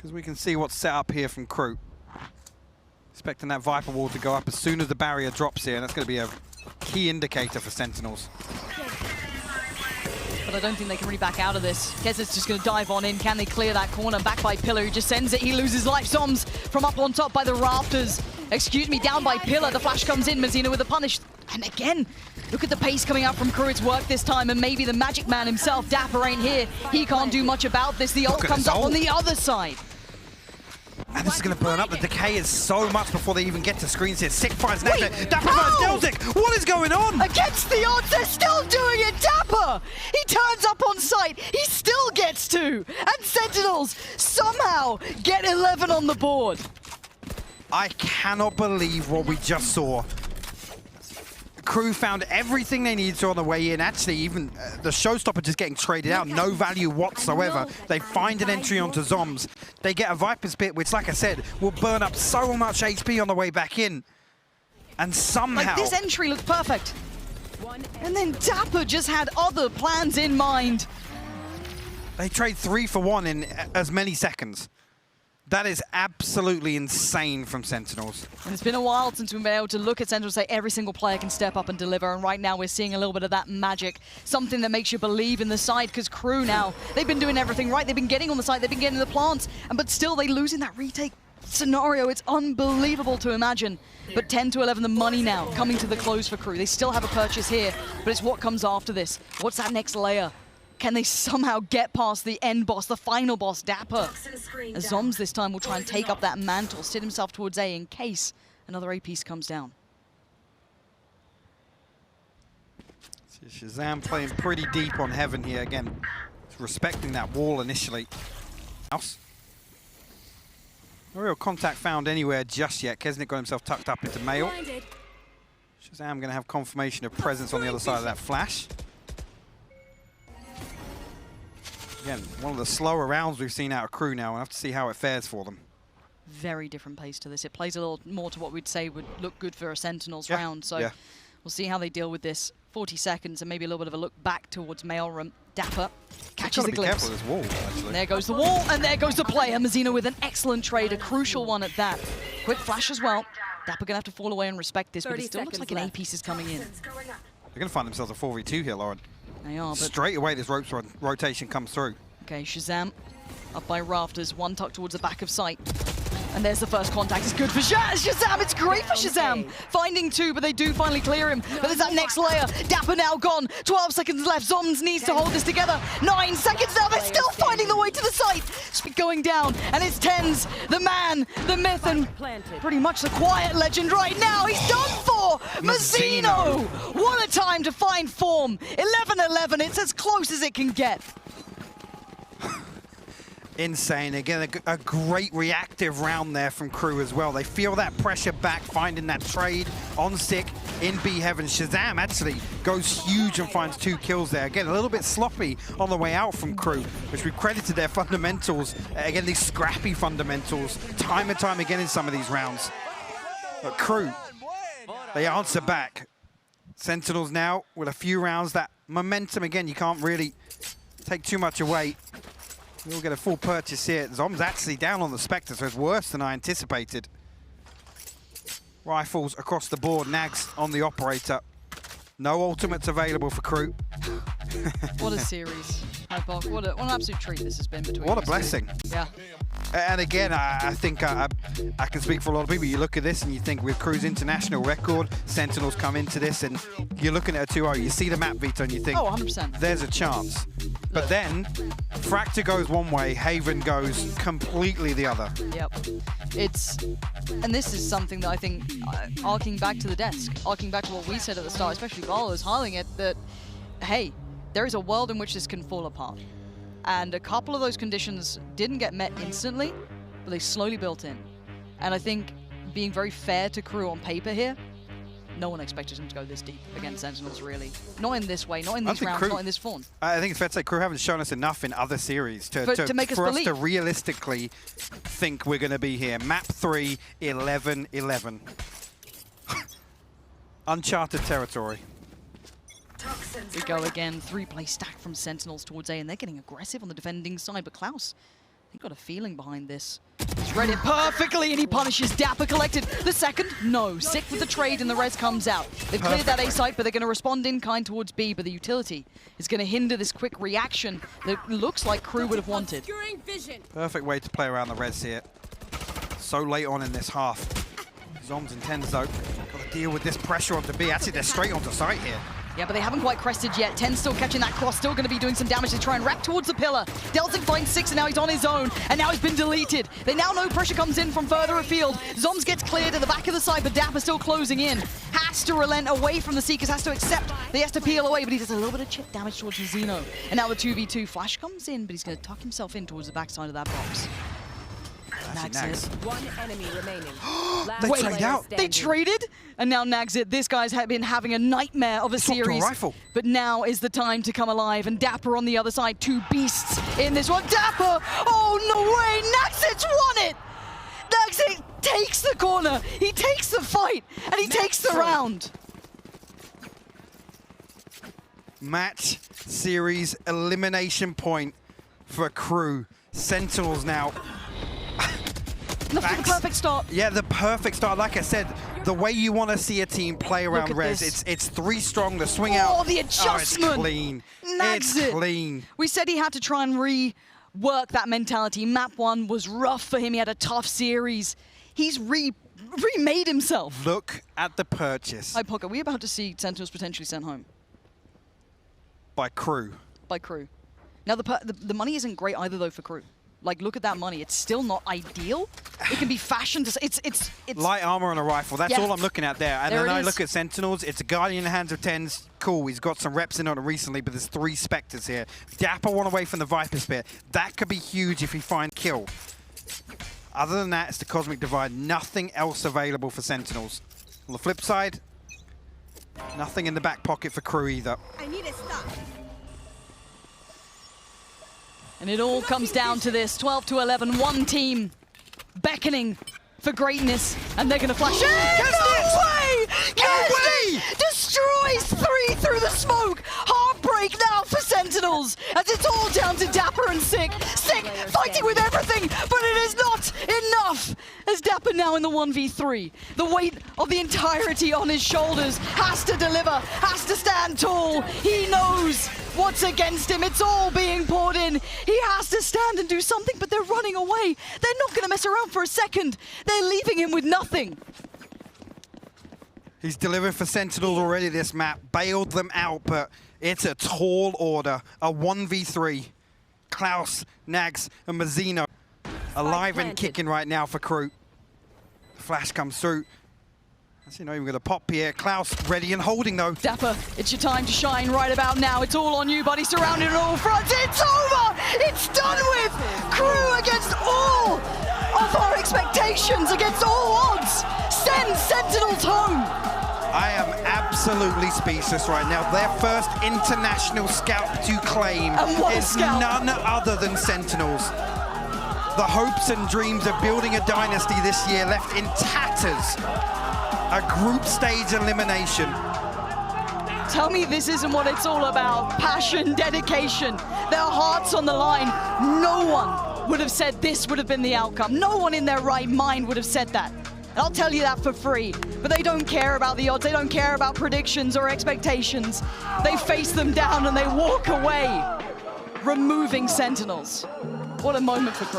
because we can see what's set up here from KRU. Expecting that Viper wall to go up as soon as the barrier drops here, and that's going to be a key indicator for Sentinels. But I don't think they can really back out of this. Kez's just going to dive on in. Can they clear that corner? Back by Pillar, who just sends it. He loses life. Zoms from up on top by the rafters. Excuse me, down by Pillar. The flash comes in. Mazina with a punish. And again, look at the pace coming out from KRU. It's worked this time. And maybe the Magic Man himself, Dapper, ain't here. He can't do much about this. The ult comes up on the other side. And this is going to burn up. The decay is so much before they even get to screens here. Sick fires next to it. Dapper finds Deltic. What is going on? Against the odds, they're still doing it. Dapper! He turns up on site. He still gets to. And Sentinels somehow get 11 on the board. I cannot believe what we just saw. KRU found everything they needed to on the way in. Actually, even the showstopper just getting traded out. No value whatsoever. They find an entry onto Zoms. They get a Viper's Pit, which, like I said, will burn up so much HP on the way back in. And somehow... Like, this entry looked perfect. And then Dapper just had other plans in mind. They trade 3 for 1 in as many seconds. That is absolutely insane from Sentinels. And it's been a while since we've been able to look at Sentinels and say every single player can step up and deliver. And right now we're seeing a little bit of that magic. Something that makes you believe in the side, because KRU now, they've been doing everything right. They've been getting on the side, they've been getting the plants. But still, they lose in that retake scenario. It's unbelievable to imagine. But 10 to 11, the money now coming to the close for KRU. They still have a purchase here, but it's what comes after this. What's that next layer? Can they somehow get past the end boss, the final boss, Dapper? As Zoms this time will try and take up that mantle, sit himself towards A in case another A piece comes down. See Shazam playing pretty deep on Heaven here again. Respecting that wall initially. House. No real contact found anywhere just yet. Kesnick got himself tucked up into Mail. Shazam going to have confirmation of presence on the other side of that flash. Again, one of the slower rounds we've seen out of KRU now. We'll have to see how it fares for them. Very different pace to this. It plays a little more to what we'd say would look good for a Sentinels round. So we'll see how they deal with this. 40 seconds and maybe a little bit of a look back towards Maelstrom. Dapper catches a glimpse. Careful of this wall, actually. There goes the wall, and there goes the player. Mazina with an excellent trade, a crucial one at that. Quick flash as well. Dapper going to have to fall away and respect this, but it still looks like an A piece is coming in. They're going to find themselves a 4v2 here, Lauren. They are, but straight away this ropes rotation comes through. Okay, Shazam up by rafters, one tuck towards the back of sight. And there's the first contact. It's good for Shazam. It's great for Shazam. Finding 2, but they do finally clear him. But there's that next layer. Dapper now gone. 12 seconds left. Zoms needs to hold this together. 9 seconds now. They're still finding the way to the site. Speed going down. And it's Tens, the man, the myth, and pretty much the quiet legend right now. He's done for. Mazino. What a time to find form. 11-11. It's as close as it can get. Insane. Again, a great reactive round there from KRU as well. They feel that pressure back, finding that trade on Sick in B Heaven. Shazam actually goes huge and finds 2 kills there. Again, a little bit sloppy on the way out from KRU, which we credited their fundamentals. Again, these scrappy fundamentals, time and time again in some of these rounds. But KRU, they answer back. Sentinels now with a few rounds. That momentum, again, you can't really take too much away. We'll get a full purchase here. Zom's actually down on the Spectre, so it's worse than I anticipated. Rifles across the board. Nags on the operator. No ultimates available for KRU. What a series. Hypoc. What an absolute treat this has been between What a blessing. Yeah. And again, I think I can speak for a lot of people. You look at this and you think with KRU's international record, Sentinels come into this and you're looking at a 2-0. You see the map, Vito, and you think, oh, 100%. There's a chance. But then, Fracture goes one way, Haven goes completely the other. Yep. And this is something that I think, arcing back to the desk, arcing back to what we said at the start, especially Valo is highlighting it, that, hey, there is a world in which this can fall apart. And a couple of those conditions didn't get met instantly, but they slowly built in. And I think being very fair to KRU on paper here, no one expected him to go this deep against Sentinels, really. Not in this way, not in these rounds, not in this form. I think it's fair to say KRU haven't shown us enough in other series to make us for believe. us to realistically think we're going to be here. Map 3, 11-11. Uncharted territory. We go again, 3-play stack from Sentinels towards A, and they're getting aggressive on the defending side, but Klaus He got a feeling behind this. He's read it perfectly, and he punishes Dapper collected. The second, no. Sick with the trade, and the res comes out. They've cleared that A site, but they're going to respond in kind towards B, but the utility is going to hinder this quick reaction that looks like KRU would have wanted. Perfect way to play around the res here. So late on in this half. Zombs and Tens, though, got to deal with this pressure onto B. Actually, they're straight onto site here. Yeah, but they haven't quite crested yet. 10 still catching that cross, still going to be doing some damage to try and wrap towards the pillar. Delton finds 6, and now he's on his own, and now he's been deleted. They now know pressure comes in from further afield. Zombs gets cleared at the back of the side, but Dapper still closing in. Has to relent away from the Seekers, has to accept that he has to peel away, but he does a little bit of chip damage towards Zeno. And now the 2v2. Flash comes in, but he's going to tuck himself in towards the backside of that box. Nags it. One enemy remaining. They trade out. They traded, and now Nags it. This guy's been having a nightmare of a series. Rifle. But now is the time to come alive, and Dapper on the other side. 2 beasts in this one. Dapper! Oh, no way! Nagsit's won it! Nagsit takes the corner, he takes the fight, and he takes the round. Match series elimination point for KRU. Sentinels now. The perfect start. Yeah, the perfect start. Like I said, the way you want to see a team play around res, it's 3 strong, the swing out. Oh, the adjustment. Oh, it's clean. Nags it's it. clean. We said he had to try and rework that mentality. Map 1 was rough for him. He had a tough series. He's remade himself. Look at the purchase. Hi, Pocket. Are we about to see Sentinels potentially sent home? By KRU. By KRU. Now, the money isn't great either, though, for KRU. Like, look at that money. It's still not ideal. It can be fashioned. It's light armor and a rifle. That's all I'm looking at there. And then I look at Sentinels. It's a Guardian in the hands of 10s. Cool. He's got some reps in on it recently, but there's 3 Spectres here. Dapper one away from the Viper Spear. That could be huge if he finds kill. Other than that, it's the Cosmic Divide. Nothing else available for Sentinels. On the flip side, nothing in the back pocket for KRU either. I need a stop. And it all comes down to this, 12-11, one team beckoning for greatness, and they're going to flash in. No way! No way! Destroys 3 through the smoke. Heartbreak now for Sentinels, as it's all down to Dapper and Sick. Sick fighting with everything, but it is not enough. As Dapper now in the 1v3. The weight of the entirety on his shoulders, has to deliver, has to stand tall. He knows what's against him. It's all being poured in. He has to stand and do something, but they're running away. They're not going to mess around for a second. They're leaving him with nothing. He's delivered for Sentinels already this map. Bailed them out, but it's a tall order. A 1v3. Klaus, Nags, and Mazzino alive and kicking right now for KRU. Flash comes through. Actually, not even going to pop here. Klaus ready and holding, though. Dapper, it's your time to shine right about now. It's all on you, buddy. Surrounded on all fronts. It's over! It's done with! KRU against all of our expectations, against all odds. Send Sentinels home! I am absolutely speechless right now. Their first international scalp to claim is none other than Sentinels. The hopes and dreams of building a dynasty this year left in tatters. A group stage elimination. Tell me this isn't what it's all about. Passion, dedication, their hearts on the line. No one would have said this would have been the outcome. No one in their right mind would have said that. And I'll tell you that for free. But they don't care about the odds. They don't care about predictions or expectations. They face them down and they walk away, removing Sentinels. What a moment for KRU.